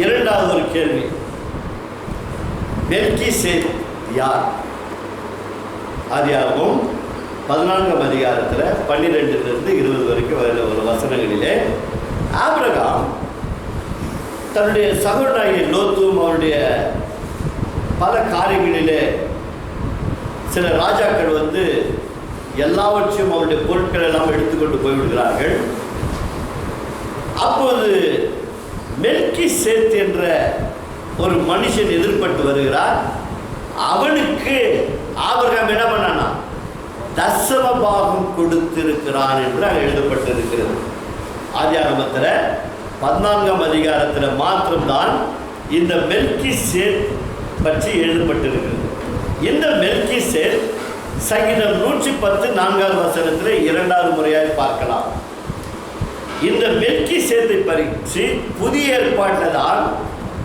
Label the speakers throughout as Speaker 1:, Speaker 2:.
Speaker 1: இரண்டாவது ஒரு கேள்வி, மெல்கிசேதேக் யார்? ஆதியாகமம் 14ஆம் அதிகாரத்தில் 12லிருந்து 20 வரைக்கும் ஒரு வசனங்களிலே ஆபிரகாம் தன்னுடைய சகோதரனாகிய லோத்தும் அவருடைய பல காரியங்களிலே சில ராஜாக்கள் வந்து எல்லாவற்றையும் அவருடைய பொருட்கள் எல்லாம் எடுத்துக்கொண்டு போய்விடுகிறார்கள். அப்போது மெல்கிசேத் என்ற ஒரு மனுஷன் எதிர்பட்டு வருகிறார். அவனுக்கு ஆபிரகாம் என்ன பண்ணானா? தசம பாகம் கொடுத்திருக்கிறான் என்று அங்கே எழுதப்பட்டிருக்கிறது. ஆதியாகமத்தில் 14ஆம் அதிகாரத்தில் மாத்திரம்தான் இந்த மெல்கிசேத் பற்றி எழுதப்பட்டிருக்கிறது. இந்த மெல்கிசேத் சங்கீதம் 110 4வது வசனத்தில் 2வது முறையாக பார்க்கலாம். இந்த மெல்கிசேத்தை பற்றி புதிய ஏற்பாட்டில் தான்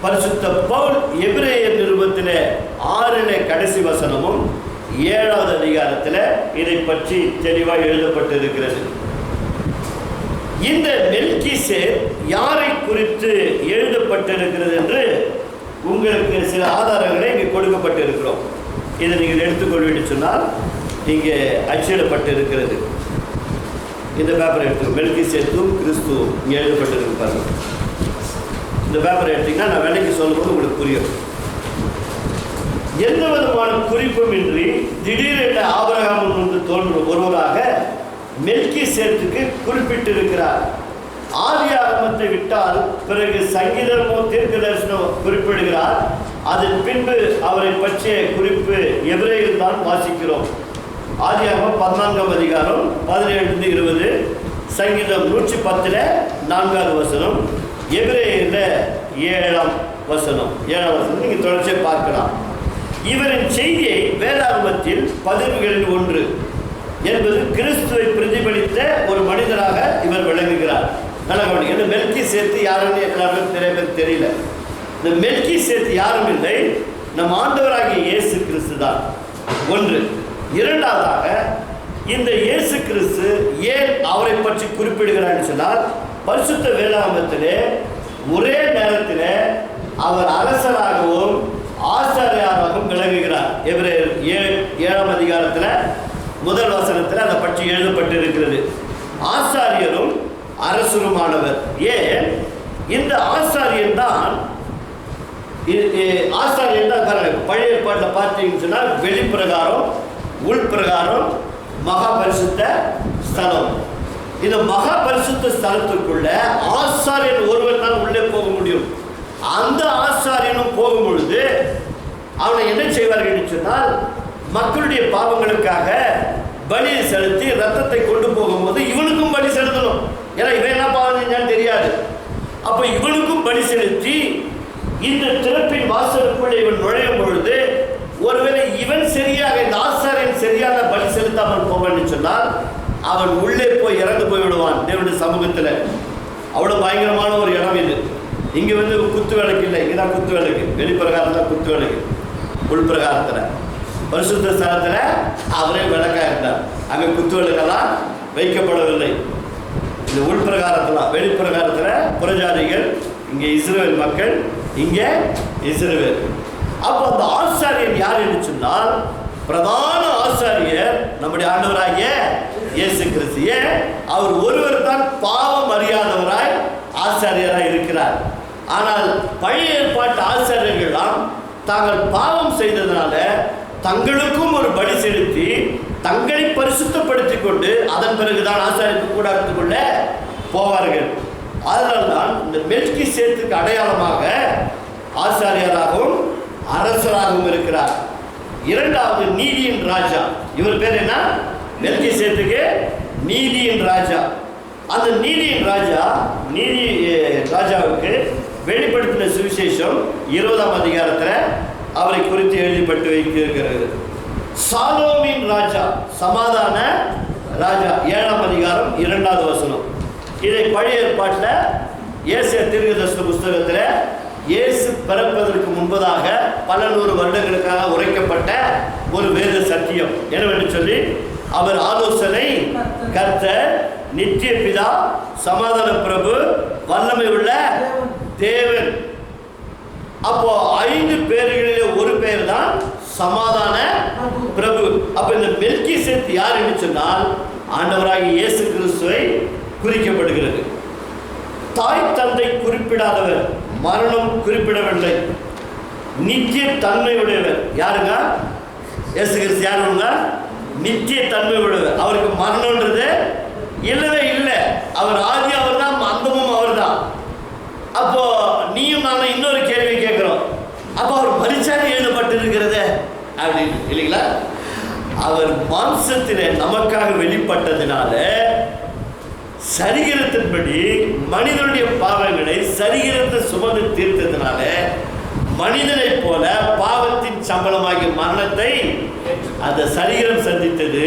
Speaker 1: பரிசுத்த பவுல் எபிரேயர் நிருபத்தில் 6 கடைசி வசனமும் 7வது அதிகாரத்தில் இதை பற்றி தெளிவாக எழுதப்பட்டிருக்கிறது. இந்த மெல்கிசேத் யாரை குறித்து எழுதப்பட்டிருக்கிறது என்று உங்களுக்கு சில ஆதாரங்களை இங்கே கொடுக்கப்பட்டிருக்கிறோம். இதை நீங்கள் எடுத்துக்கொள்ள வேண்டும் சொன்னால் இங்கே அச்சிடப்பட்டிருக்கிறது. இந்த பேப்பரை எடுத்து மெல்கிசேத்தும் கிறிஸ்துவும் இங்கே எழுதப்பட்டிருக்கு பாருங்கள். இந்த பேப்பரை எடுத்தீங்கன்னா நான் வேலைக்கு சொல்லும்போது உங்களுக்கு புரியும். எந்த விதமான குறிப்பும் இன்றி திடீரென ஆபிரகாம் வந்து தோன்றும் ஒருவராக மெல்கிசேத்துக்கு குறிப்பிட்டிருக்கிறார். ஆதியாகமத்தை விட்டால் பிறகு சங்கீதமோ தீர்க்கதரிசனமோ குறிப்பிடுகிறார். அதன் பின்பு அவரை பற்றிய குறிப்பு எபிரேயரில் தான் வாசிக்கிறோம். ஆதியாகமம் 14ஆம் அதிகாரம் 17லிருந்து 20, சங்கீதம் 110 4வது வசனம், எபிரேயரில் 7ஆம் வசனம் நீங்கள் தொடர்ச்சியாக பார்க்கலாம். இவரின் செய்தியை வேதாகமத்தில் பதிவுகளில் ஒன்று என்பது கிறிஸ்துவை பிரதிபலித்த ஒரு மனிதராக இவர் விளங்குகிறார். நல்லா கவனிங்க. இந்த மெல்கிசேத் யாருன்னு எல்லாருக்கும் நிறைய பேர் தெரியல. இந்த மெல்கிசேத் யாரும் இல்லை, நம் ஆண்டவராகிய இயேசு கிறிஸ்து தான். ஒன்று. இரண்டாவதாக இந்த இயேசு கிறிஸ்து ஏன் அவரை பற்றி குறிப்பிடுகிறான்னு சொன்னால், பரிசுத்த வேதாகமத்திலே ஒரே நேரத்தில் அவர் அரசராகவும் ஆசாரியராகவும் விளங்குகிறார். எபிரேயர் 7ஆம் அதிகாரத்தில் 1 வசனத்தில் அதை பற்றி எழுதப்பட்டிருக்கிறது. ஆசாரியரும் அரசருமானவர். ஏன் இந்த ஆசாரியன் தான் பழைய ஏற்பாட்டில் பார்த்தீங்கன்னு சொன்னால் வெளிப்பிரகாரம் உள்பிரகாரம் மகா பரிசுத்த ஸ்தலம். இந்த மகா பரிசுத்த ஸ்தலத்துக்குள்ள ஆசாரியன் ஒருவர் தான் உள்ளே போக முடியும். அந்த ஆசாரியனும் போகும் பொழுது அவனை என்ன செய்வார்கள் என்று சொன்னால், மக்களுடைய பாவங்களுக்காக பலி செலுத்தி ரத்தத்தை கொண்டு போகும்போது இவனுக்கும் பலி செலுத்தணும். ஏன்னா இவன் என்ன பாவம் செஞ்சான்னு தெரியாது. அப்போ இவனுக்கும் பலி செலுத்தி இந்த திறப்பின் வாசலுக்குள்ளே இவன் நுழையும் பொழுது ஒருவேளை இவன் சரியாக இந்த ஆசாரியன் சரியான பலி செலுத்தாமல் போவான்னு சொன்னால் அவன் உள்ளே போய் இறந்து போய்விடுவான் தேவனுடைய சமூகத்தில். அவ்வளோ பயங்கரமான ஒரு இடம் இது. இங்கே வந்து குத்து விளக்கு இல்லை, இங்கே தான் குத்து விளக்கு. வெளிப்பிரகாரத்தில் குத்து விளக்கு, உள்பிரகாரத்தில் பரிசுத்த ஸ்தலத்தில் அவரே விளக்காக இருந்தார். அங்கே குத்து விளக்கெல்லாம் வைக்கப்படவில்லை. இந்த உள்பிரகாரத்தில் வெளிப்பிரகாரத்தில் புறஜாதிகள், இங்கே இஸ்ரவேல் மக்கள், இங்கே இஸ்ரவேல். அப்போ அந்த ஆசாரியன் யார் என்று சொன்னால், பிரதான ஆசாரியர் நம்முடைய ஆண்டவராகிய இயேசு கிறிஸ்து. அவர் ஒருவர் தான் பாவம் அறியாதவராய் ஆசாரியராய் இருக்கிறார். ஆனால் பழைய ஏற்பாட்டு ஆசாரியர்கள்லாம் தாங்கள் பாவம் செய்ததுனால தங்களுக்கும் ஒரு பலி செலுத்தி தங்களை பரிசுத்தப்படுத்திக் கொண்டு அதன் பிறகுதான் ஆசாரியத்து கூடாரத்துக்குள்ள போவார்கள். அதனால்தான் இந்த மெல்கிசேத்துக்கு அடையாளமாக ஆசாரியராகவும் அரசராகவும் இருக்கிறார். இரண்டாவது நீதியின் ராஜா. இவர் பேர் என்ன? மெல்கிசேத்துக்கு நீதியின் ராஜா. அந்த நீதியின் ராஜாவுக்கு வெளிப்படுத்தின சுவிசேஷம் 20ஆம் அதிகாரத்தில் அவரை குறித்து எழுதப்பட்டு வைக்கிறது. சாலோமின் ராஜா, சமாதான ராஜா, 7ஆம் அதிகாரம் 2வது வசனம். இதை பழைய ஏற்பாட்டில் ஏசாயா தீர்க்கதரிசன புஸ்தகத்தில் இயேசு பிறப்பதற்கு முன்பதாக பல நூறு வருடங்களுக்காக உரைக்கப்பட்ட ஒரு வேத சத்தியம் என்னவென்று சொல்லி, அவர் ஆலோசனை கர்த்தர், நித்திய பிதா, சமாதான பிரபு, வல்லமை உள்ள தேவன் அப்போ 5 பேர்களிலே ஒரு பேர் தான் சமாதான பிரபு. அப்ப இந்த மெல்கிசேத் யார் என்று சொன்னால் ஆண்டவராகிய இயேசு கிறிஸ்துவை குறிக்கப்படுகிறது. தாய் தந்தை குறிப்பிடாதவர், மரணம் குறிப்பிடவில்லை, நித்திய தன்மையுடையவர். யாருங்க? இயேசு கிறிஸ்து யாருங்க? நித்திய தன்மையுடையவர். அவருக்கு மரணம்ன்றது இல்லவே இல்லை. அவர் ஆதி அவர் தான், அந்தமும் அவர் தான். அப்போ நீயும் நானும் இன்னொரு கேள்வி கேட்கிறோம், அப்போ அவர் மரிச்சாரு எழுதப்பட்டிருக்கிறது அப்படின்னு இல்லைங்களா? அவர் மாம்சத்திலே நமக்காக வெளிப்பட்டதினால சரீரத்தின்படி மனிதனுடைய பாவங்களை சரீரத்தை சுமந்து தீர்த்ததினால மனிதனை போல பாவத்தின் சம்பளமாகிய மரணத்தை அந்த சரீரம் சந்தித்தது.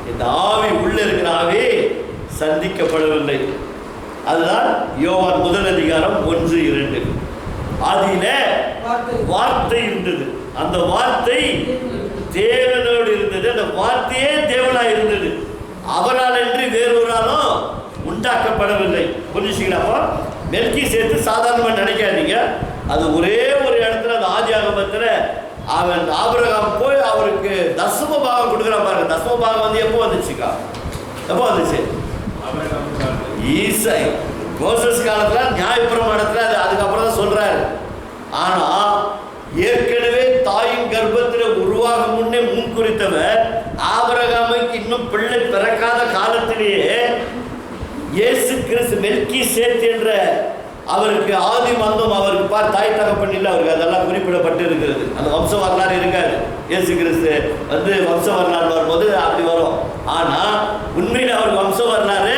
Speaker 1: இந்த ஆவி உள்ள இருக்கிற ஆவி சந்திக்கப்படவில்லை. அதுதான் யோவான் 1:1-2. ஆதியில வார்த்தை இருந்தது, அந்த வார்த்தை தேவனோடு இருந்தது, அந்த வார்த்தையே தேவனாய் இருந்தது, அவரால் என்று வேறொராலும் உண்டாக்கப்படவில்லை. புரிஞ்சுங்களா? மெல்கிசேத்து சாதாரணமாக நினைக்காதீங்க. அது ஒரே ஒரு இடத்துல, அந்த ஆதி ஆகமத்தில் அவன் ஆபிரகாம் போய் அவருக்கு தசம பாகம் கொடுக்குறான் பாருங்க. தசம பாகம் வந்து எப்போ வந்துச்சுக்கா? எப்போ வந்துச்சு? ஈசை மோசஸ் காலத்தில் நியாயப்பிரமாணத்தில் அது அதுக்கப்புறம் தான் சொல்றாரு. ஆனா ஏற்கனவே தாயின் கர்ப்பத்தில் உருவாக முன்னே முன் குறித்தவர் ஆபிரகாமுக்கு இன்னும் பிள்ளை பிறக்காத காலத்திலேயே இயேசு கிறிஸ்து மெல்கிசேத் என்ற அவருக்கு ஆதி மந்தம், அவருக்கு பார் தாய் தகப்பன் இல்லை, அவருக்கு அதெல்லாம் குறிப்பிடப்பட்டு இருக்கிறது. அந்த வம்ச வரலாறு இருக்காது. இயேசு கிறிஸ்து வந்து வம்ச வரலாறு வரும்போது அப்படி வரும். ஆனா உண்மையில் அவர் வம்ச வரலாறு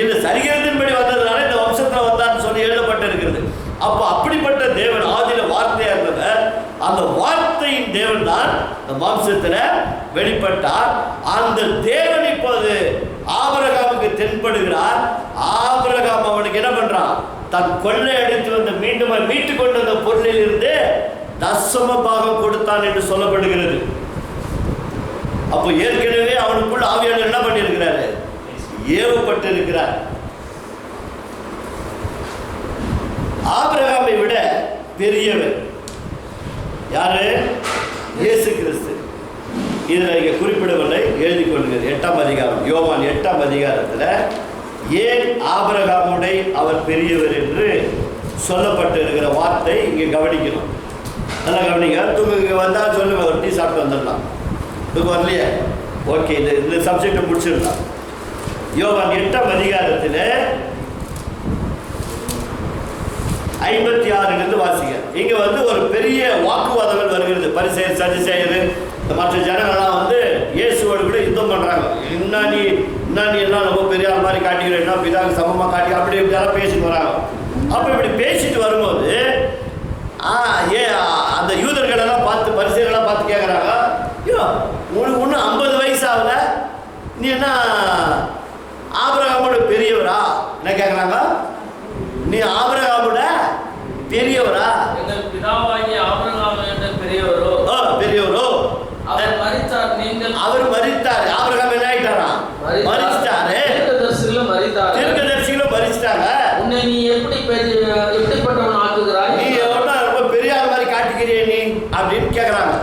Speaker 1: இந்த சரீரத்தின்படி வந்ததுனால இந்த வம்சத்தில் வந்தான்னு சொல்லி எழுதப்பட்டு இருக்கிறது. அப்போ அப்படிப்பட்ட தேவன் ஆதியில வார்த்தையா இருந்தவர், அந்த வார்த்தையின் தேவன் தான் இந்த மாம்சத்துல வெளிப்பட்டார். அந்த தேவன் இப்போது ஆபிரகாமுக்கு தென்படுகிறார். ஆபிரகாம் அவனுக்கு என்ன பண்றான்? தன் கொள்ளை அடித்து வந்து மீண்டும் மீட்டு கொண்டு வந்த பொருளில் இருந்து தசம பாகம் கொடுத்தான் என்று சொல்லப்படுகிறது. அப்போ ஏற்கனவே அவனுக்குள்ள ஆவியானவர் என்ன பண்ணியிருக்கிறாரு? ஏவப்பட்டு இருக்கிறார். ஆபிரகாமை விட பெரியவர் யாரு? இயேசு கிறிஸ்து. இதில் இங்கே குறிப்பிடவில்லை, எழுதி கொள்கிறது. 8ஆம் அதிகாரம், யோவான் 8ஆம் அதிகாரத்தில் ஏன் ஆபிரகாமுடைய அவர் பெரியவர் என்று சொல்லப்பட்டு இருக்கிற வார்த்தை இங்கே கவனிக்கணும். நல்லா கவனிங்க. தூக்கு வந்தால் சொல்லுங்க, ஒரு டீ சாப்பிட்டு வந்துடலாம். தூக்கு வரலையே, ஓகே, இந்த சப்ஜெக்டை முடிச்சிடலாம். யோவான் 8ஆம் அதிகாரத்தில் 56 வாசிங்க. இங்க வந்து ஒரு பெரிய வாக்குவாதங்கள் வருகிறது. பரிசேயர், சதுசேயர், மற்ற ஜனங்கள்லாம் வந்து இயேசுவோடு கூட யுத்தம் பண்றாங்க. என்ன நீ எல்லாம் ரொம்ப பெரிய ஆள் மாதிரி காட்டிக்கிறேன்னா பிதாவுக்கு சமமா காட்டி அப்படி இப்படியெல்லாம் பேசிட்டு வராங்க. அப்ப இப்படி பேசிட்டு வரும்போது அந்த யூதர்கள் எல்லாம் பார்த்து, பரிசேயர்கள்லாம் பார்த்து கேட்கறாங்க, உனக்கு ஒன்றும் 50 வயசு ஆகல, நீ என்ன ஆபிரகாமோட பெரியவரா? என்ன கேட்கறாங்க? நீ ஆபிரகாமோட பெரியவரா?
Speaker 2: எங்கள் பிதாவாகிய ஆபிரகாம் என்ற பெரியவரோ?
Speaker 1: பெரியவரோ?
Speaker 2: அவர் மரித்தார். நீங்கள்
Speaker 1: அவர் மரித்தார். ஆபிரகாம் என்ன ஆயிட்டாரா? மரிச்சிட்டாரு. தீர்க்கதரிசிகளும் மரிச்சிட்டாங்க.
Speaker 2: உன்னை நீ எப்படிப்பட்டவன் ஆக்குகிறாய்?
Speaker 1: நீ எவ்வளோ ரொம்ப பெரிய ஆள் மாதிரி காட்டிக்கிறிய நீ அப்படின்னு கேட்கறாங்க.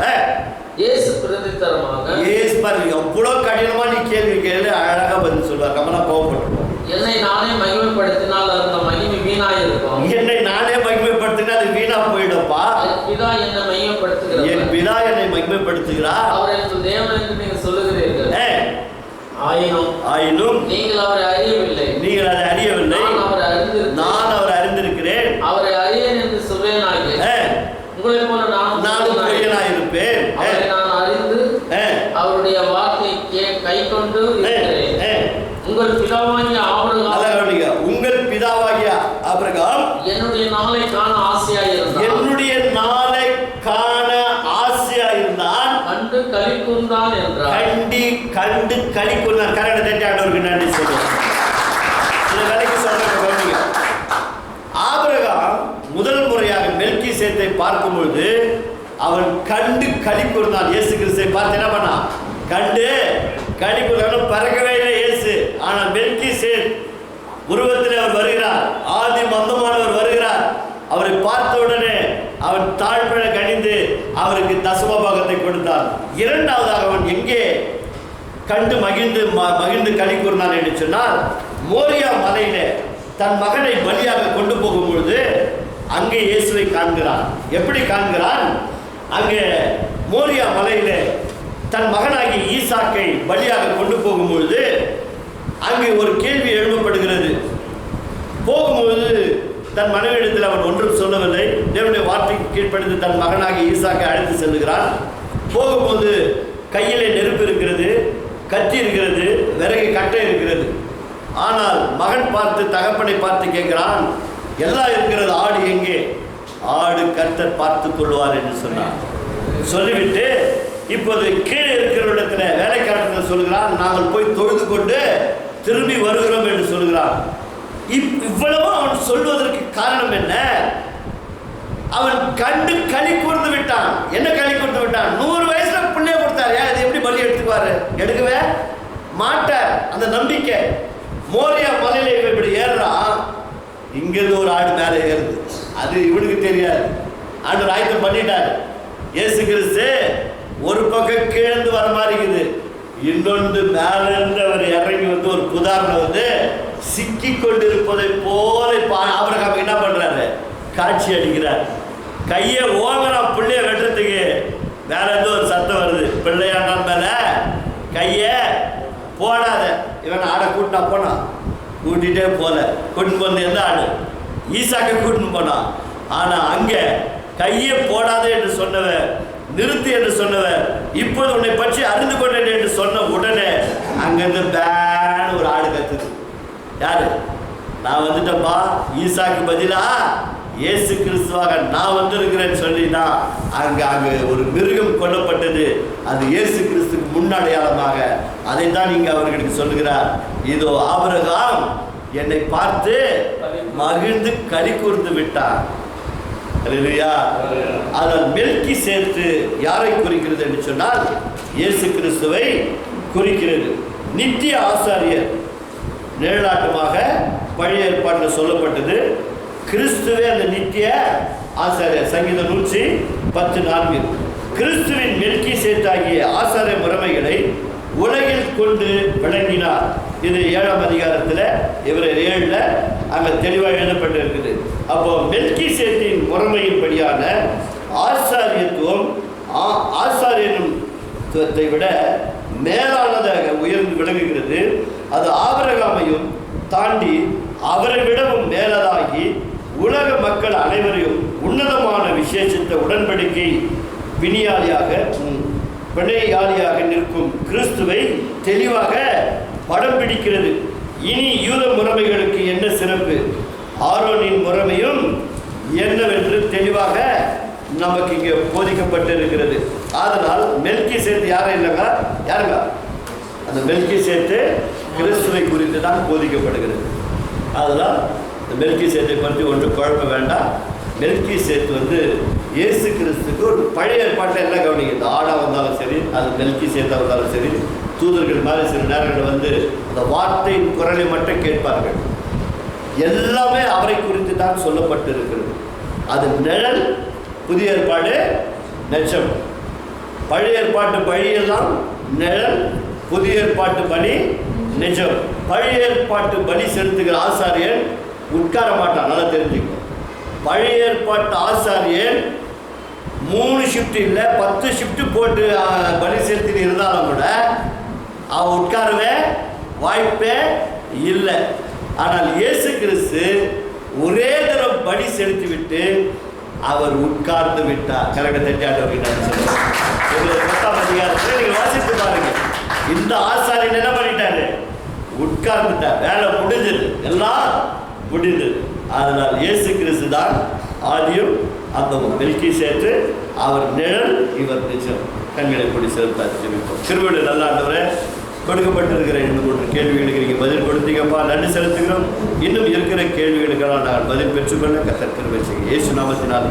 Speaker 2: இயேசு பிரதித்தரமாக,
Speaker 1: இயேசு பாருங்க எவ்வளவு கடினமா நீ கேள்வி கேளு, அழகா பதில் சொல்வார். கமலா கோவப்பட்டுருவோம்.
Speaker 2: என்னை நானே மகிமைப்படுத்தினால் அந்த மகிமை வீணாயிருக்கும்.
Speaker 1: என்னை நானே மகிமைப்படுத்தினா அது வீணா போயிடும்பா.
Speaker 2: என் பிதா என்னை மகிமைப்படுத்துகிறார்.
Speaker 1: என் பிதா என்னை மகிமைப்படுத்துகிறார்.
Speaker 2: அவர் எனக்கு தேவன் என்று நீங்கள் சொல்லுகிறீர்கள். ஆயினும் நீங்கள் அவரை அறியவில்லை.
Speaker 1: நீங்கள் அதை அறியவில்லை. நான் அவரை அறிந்திருக்கிறேன்.
Speaker 2: அவரை அறியேன் என்று சொல்வேனாக உங்களை போல நானும்
Speaker 1: பொய்யனாயிருப்பேன்.
Speaker 2: அவரை நான் அறிந்து அவருடைய வார்த்தை கை கொண்டு இருக்கிறேன். உங்கள் பிதாவாகிய ஆபிரகாம்,
Speaker 1: உங்கள் பிதாவாகிய ஆபிரகாம்
Speaker 2: என்னுடைய நாளை காண ஆசையாயிருந்தான்.
Speaker 1: என்னுடைய நாளை காண ஆசையாயிருந்தான்.
Speaker 2: கண்டு களி கூர்ந்தான் என்றார்.
Speaker 1: கண்டு களி கூர்ந்தான். கரெக்ட் தட்டி ஆண்டவருக்கு நன்றி சொல்லுவோம். இந்த வேலைக்கு சொல்றீங்க. ஆபிரகாம் முதல் முறையாக மெல்கிசேத்தை பார்க்கும்பொழுது அவன் கண்டு களி கூர்ந்தான். இயேசு கிறிஸ்துவை பார்த்து என்ன பண்ணான்? கண்டு களி கூர்ந்தான். பறக்கவே இல்லை இயேசு. ஆனால் மெல்கிசேத் உருவத்தில் அவர் வருகிறார். ஆதி மந்தமானவர் வருகிறார். அவரை பார்த்த உடனே அவன் தாழ்பழ கணிந்து அவருக்கு தசமபாகத்தை கொடுத்தான். இரண்டாவதாக அவன் எங்கே கண்டு மகிழ்ந்து களி கூர்ந்தான் என்று சொன்னால், மோரியா மலையில தன் மகனை பலியாக கொண்டு போகும்பொழுது அங்கே இயேசுவை காண்கிறான். எப்படி காண்கிறான்? அங்கே மோரியா மலையில தன் மகனாகி ஈசாக்கை பலியாக கொண்டு போகும்பொழுது அங்கே ஒரு கேள்வி எழுப்பப்படுகிறது. போகும்போது தன் மனைவியிடத்தில் அவன் ஒன்றும் சொல்லவில்லை. தேவனுடைய வார்த்தைக்கு கீழ்ப்படிந்து தன் மகனாகி ஈசாக்கை அழைத்து செல்லுகிறான். போகும்போது கையிலே நெருப்பு இருக்கிறது, கத்தி இருக்கிறது, விறகு கட்டை இருக்கிறது. ஆனால் மகன் பார்த்து தகப்பனை பார்த்து கேட்கிறான், எல்லாம் இருக்கிறது, ஆடு எங்கே? ஆடு கர்த்தர் பார்த்து கொள்வார் என்று சொன்னான். சொல்லிவிட்டு இப்போது கீழே இருக்கிற இடத்துல வேலைக்காரர்கள் சொல்கிறான், நாங்கள் போய் தொழுது கொண்டு திரும்பி வருகிறோம் என்று சொல்கிறான். இவ்வளவு அவன் சொல்வதற்கு காரணம் என்ன? அவன் கண்டு களி கூர்ந்து விட்டான். என்ன களி கூர்ந்து விட்டான்? 100 வயசுல பிள்ளைய கொடுத்தாரு, அது எப்படி பலி எடுத்துக்குவாரு? எடுக்கவே மாட்டார். அந்த நம்பிக்கை. மோரியா மலையில இப்படி ஏறுறான், இங்கிருந்து ஒரு ஆடு மேலே ஏறுது. அது இவனுக்கு தெரியாது. ஆண்டு ஆயத்தம் பண்ணிட்டாரு. இயேசு கிறிஸ்து ஒரு பக்கம் கீழந்து வர மாதிரி இருக்குது, இன்னொன்று மேலிருந்து அவர் இறங்கி வந்து ஒரு புதாரில் வந்து சிக்கி கொண்டிருப்பதை போல ஆபிரகாம் என்ன பண்றாரு? காட்சி அடிக்கிறார். கையை ஓங்கறான் பிள்ளைய வெட்டுறதுக்கு. வேற ஏதோ ஒரு சத்தம் வருது, பிள்ளையாண்டான் மேல கையை போடாத. இவன் ஆடை கூட்டினா போனான், கூட்டிகிட்டே போல. கூட்டின்னு போனது எந்த ஆடு? ஈசாக்கை கூட்டின்னு போனான். ஆனால் அங்கே கையை போடாத என்று சொன்னவன், நிறுத்து என்று சொன்னவன், இப்போது உன்னை பற்றி அறிந்து கொண்டேன் என்று சொன்ன உடனே அங்கிருந்து பேன் ஒரு ஆடு கத்துது. யாரு? நான் வந்துட்டப்பா, ஈசாக்கு பதிலா இயேசு கிறிஸ்துவாக நான் வந்திருக்கிறேன்னு சொல்லினா அங்கே ஒரு மிருகம் கொல்லப்பட்டது. அது இயேசு கிறிஸ்துக்கு முன்னடையாளமாக அதைத்தான் இங்கே அவர்களுக்கு சொல்லுகிறார். இதோ ஆபிரகாம் என்னை பார்த்து மகிழ்ந்து களி கூர்ந்து விட்டார். அல்லேலூயா. ஆனால் மெல்கி சேர்த்து யாரை குறிக்கிறது என்று சொன்னால் இயேசு கிறிஸ்துவை குறிக்கிறது. நித்திய ஆசாரியர் நிழலாட்டமாக பழைய ஏற்பாட்டில் சொல்லப்பட்டது. கிறிஸ்துவே அந்த நித்திய ஆசாரியர். சங்கீதம் 110:4. கிறிஸ்துவின் மெல்கி சேர்த்தாகிய ஆசாரிய முறைமைகளை உலகில் கொண்டு விளங்கினார். இது 7ஆம் அதிகாரத்தில் இவரர் 7ல் அங்கே தெளிவாக எழுதப்பட்டிருக்குது. அப்போ மெல்கி சேத்தின் முறைமையின்படியான ஆசாரியத்துவம் ஆசாரியத்துவத்தை விட மேலானதாக உயர்ந்து விளங்குகிறது. அது ஆபிரகாமையும் தாண்டி அவரை விடவும் மேலதாகி உலக மக்கள் அனைவரையும் உன்னதமான விசேஷித்த உடன்படிக்கை பிணையாளியாக நிற்கும் கிறிஸ்துவை தெளிவாக படம் பிடிக்கிறது. இனி யூத முறைமைகளுக்கு என்ன சிறப்பு, ஆரோனின் முறைமையும் என்னவென்று தெளிவாக நமக்கு இங்கே போதிக்கப்பட்டு இருக்கிறது. அதனால் மெல்கி சேர்த்து யாரும் இல்லைங்க, யாருங்க? அந்த மெல்கி சேர்த்து கிறிஸ்துவை குறித்து தான் போதிக்கப்படுகிறது. அதனால் இந்த மெல்கி சேத்தை பற்றி ஒன்றும் குழப்ப வேண்டாம். மெல்கி சேத்து வந்து இயேசு கிறிஸ்துக்கு ஒரு பழைய ஏற்பாட்டில் எல்லாம் கவனிங்க. இந்த ஆடாக வந்தாலும் சரி, அது மெல்கி சேத்தாக வந்தாலும் சரி, தூதர்கள் மாதிரி சில நேரங்களில் வந்து அந்த வார்த்தையின் குரலை மட்டும் கேட்பார்கள். எல்லாமே அவரை குறித்து தான் சொல்லப்பட்டு இருக்கிறது. அது நிழல், புதிய ஏற்பாடு நெச்சம். பழைய ஏற்பாட்டு பழியெல்லாம் நிழல், புதிய ஏற்பாட்டு பலி நிஜம். பழைய ஏற்பாட்டு பலி செலுத்துகிற ஆசாரியன் உட்கார மாட்டான், நல்லா தெரிஞ்சுக்கோ. பழைய ஏற்பாட்டு ஆசாரியன் 3 ஷிஃப்ட் இல்லை 10 ஷிஃப்ட் போட்டு பலி செலுத்திட்டு இருந்தாலும் கூட அவன் உட்காரவே வாய்ப்பே இல்லை. ஆனால் இயேசு கிறிஸ்து ஒரே தரம் பலி செலுத்தி விட்டு அவர் உட்கார்ந்து விட்டார். கரெக்டாக தட்டியாட்டவர் சொல்லுவாங்க. 10ஆம் அதிகாரத்தில் நீங்கள் வாசித்து பாருங்க. இந்த ஆசாரியன் என்ன பண்ணிட்டாரு? உட்கார்ந்துட்டார். வேலை முடிஞ்சது, எல்லாம் முடிந்தது. அதனால் இயேசு கிறிஸ்து தான் ஆதியும் அந்த மெல்கி சேர்த்து அவர் நிழல், இவர் நிஜம். கண்களை கூடி செலுத்தாச்சு. திருவிழா நல்ல ஆண்டவரே, கொடுக்கப்பட்டிருக்கிற இன்னும் 3 கேள்விகளுக்கு நீங்கள் பதில் கொடுத்தீங்கப்பா, நன்றி செலுத்துகிறோம். இன்னும் இருக்கிற கேள்விகளுக்கெல்லாம் நாங்கள் பதில் பெற்றுக்கொள்ள கர்த்தர் கிருபை செய்யுங்க. இயேசு நாமத்தினால்.